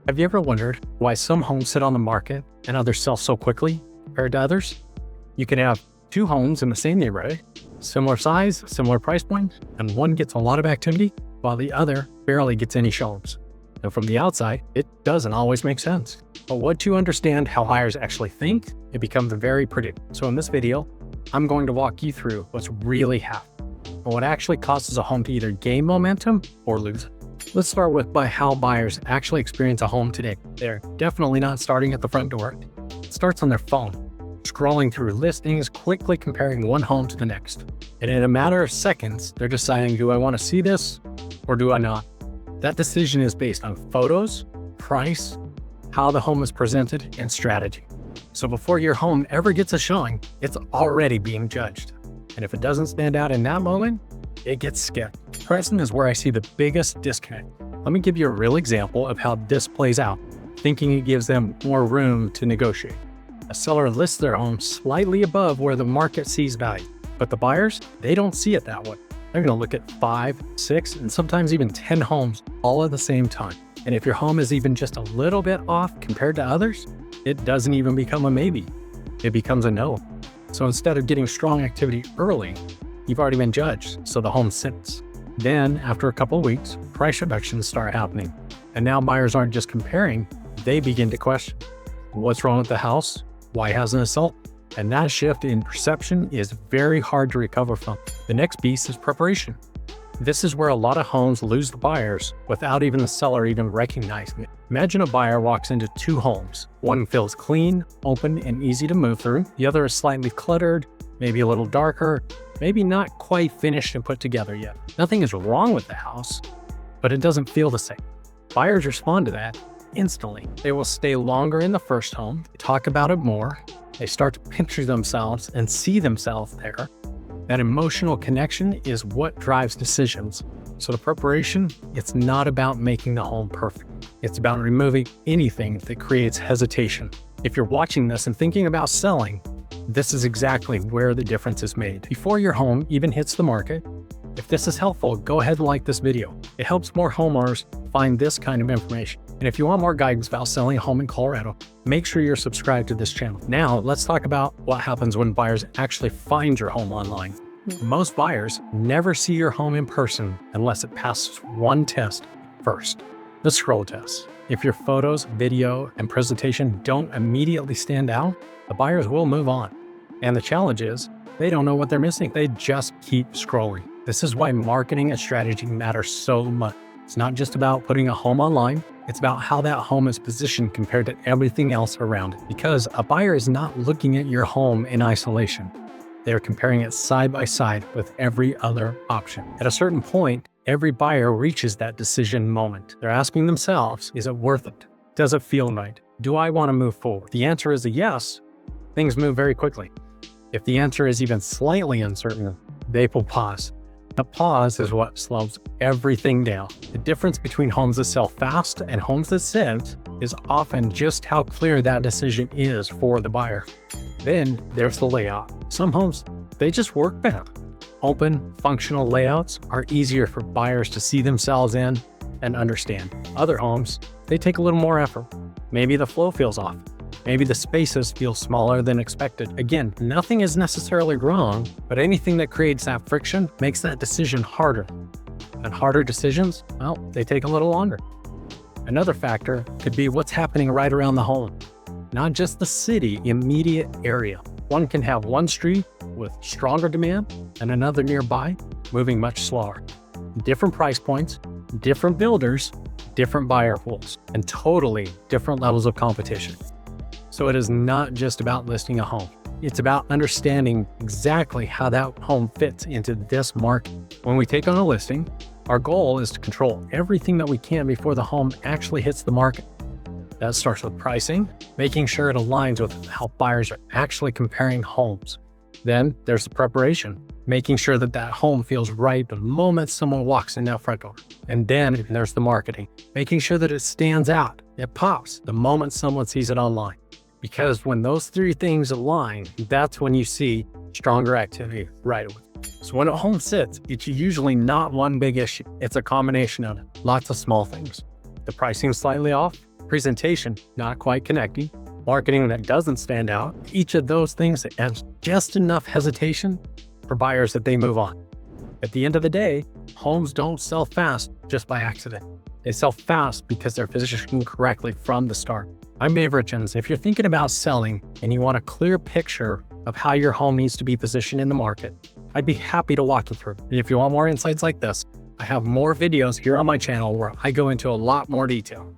Have you ever wondered why some homes sit on the market and others sell so quickly compared to others? You can have two homes in the same neighborhood, similar size, similar price point, and one gets a lot of activity while the other barely gets any showings. And from the outside, it doesn't always make sense. But once you understand how buyers actually think, it becomes very predictable. So in this video, I'm going to walk you through what's really happening and what actually causes a home to either gain momentum or lose it. Let's start with how buyers actually experience a home today. They're definitely not starting at the front door. It starts on their phone, scrolling through listings, quickly comparing one home to the next. And in a matter of seconds, they're deciding, do I want to see this or do I not? That decision is based on photos, price, how the home is presented, and strategy. So before your home ever gets a showing, it's already being judged. And if it doesn't stand out in that moment, it gets skipped. Present is where I see the biggest disconnect. Let me give you a real example of how this plays out, thinking it gives them more room to negotiate. A seller lists their home slightly above where the market sees value, but the buyers, they don't see it that way. They're going to look at 5, 6, and sometimes even 10 homes all at the same time. And if your home is even just a little bit off compared to others, it doesn't even become a maybe. It becomes a no. So instead of getting strong activity early, you've already been judged, so the home sits. Then, after a couple of weeks, price reductions start happening. And now buyers aren't just comparing, they begin to question. What's wrong with the house? Why hasn't it sold? And that shift in perception is very hard to recover from. The next piece is preparation. This is where a lot of homes lose the buyers without even the seller even recognizing it. Imagine a buyer walks into two homes. One feels clean, open, and easy to move through. The other is slightly cluttered, maybe a little darker, maybe not quite finished and put together yet. Nothing is wrong with the house, but it doesn't feel the same. Buyers respond to that instantly. They will stay longer in the first home, talk about it more. They start to picture themselves and see themselves there. That emotional connection is what drives decisions. So the preparation, it's not about making the home perfect. It's about removing anything that creates hesitation. If you're watching this and thinking about selling, this is exactly where the difference is made. Before your home even hits the market, if this is helpful, go ahead and like this video. It helps more homeowners find this kind of information. And if you want more guidance about selling a home in Colorado, make sure you're subscribed to this channel. Now, let's talk about what happens when buyers actually find your home online. Most buyers never see your home in person unless it passes one test first, the scroll test. If your photos, video, and presentation don't immediately stand out, the buyers will move on. And the challenge is, they don't know what they're missing. They just keep scrolling. This is why marketing and strategy matter so much. It's not just about putting a home online. It's about how that home is positioned compared to everything else around it. Because a buyer is not looking at your home in isolation. They're comparing it side by side with every other option. At a certain point, every buyer reaches that decision moment. They're asking themselves, is it worth it? Does it feel right? Do I want to move forward? The answer is a yes. Things move very quickly. If the answer is even slightly uncertain, they will pause. The pause is what slows everything down. The difference between homes that sell fast and homes that sit is often just how clear that decision is for the buyer. Then there's the layout. Some homes, they just work better. Open, functional layouts are easier for buyers to see themselves in and understand. Other homes, they take a little more effort. Maybe the flow feels off. Maybe the spaces feel smaller than expected. Again, nothing is necessarily wrong, but anything that creates that friction makes that decision harder. And harder decisions, well, they take a little longer. Another factor could be what's happening right around the home, not just the city immediate area. One can have one street with stronger demand and another nearby moving much slower. Different price points, different builders, different buyer pools, and totally different levels of competition. So it is not just about listing a home. It's about understanding exactly how that home fits into this market. When we take on a listing, our goal is to control everything that we can before the home actually hits the market. That starts with pricing, making sure it aligns with how buyers are actually comparing homes. Then there's the preparation, making sure that that home feels right the moment someone walks in that front door. And then there's the marketing, making sure that it stands out, it pops the moment someone sees it online. Because when those three things align, that's when you see stronger activity right away. So when a home sits, it's usually not one big issue. It's a combination of lots of small things. The pricing is slightly off, presentation not quite connecting, marketing that doesn't stand out. Each of those things adds just enough hesitation for buyers that they move on. At the end of the day, homes don't sell fast just by accident. They sell fast because they're positioned correctly from the start. I'm Dave Richins. If you're thinking about selling and you want a clear picture of how your home needs to be positioned in the market, I'd be happy to walk you through. And if you want more insights like this, I have more videos here on my channel where I go into a lot more detail.